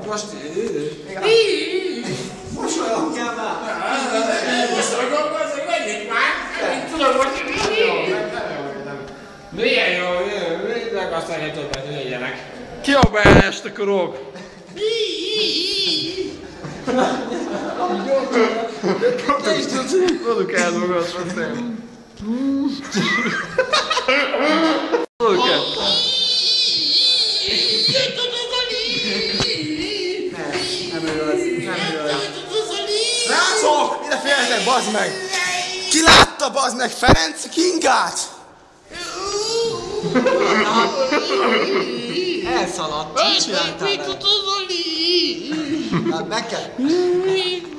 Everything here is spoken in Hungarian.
Most... Mosolyogja már! Mosolyogom, azért menjünk már! Tudom, hogy... Milyen jó, mindnek azt szeretem, hogy legyenek. Kiabálj este korog! Te is tudsz, hogy produkáld magad, aztán. Produkáld. Nem ő az. Srácok! Ide figyeljetek, bazd meg! Ki látta, bazd meg, Ferenc Kingát? Elszaladt. Mit csináltál vele? Hát meg kell. Mit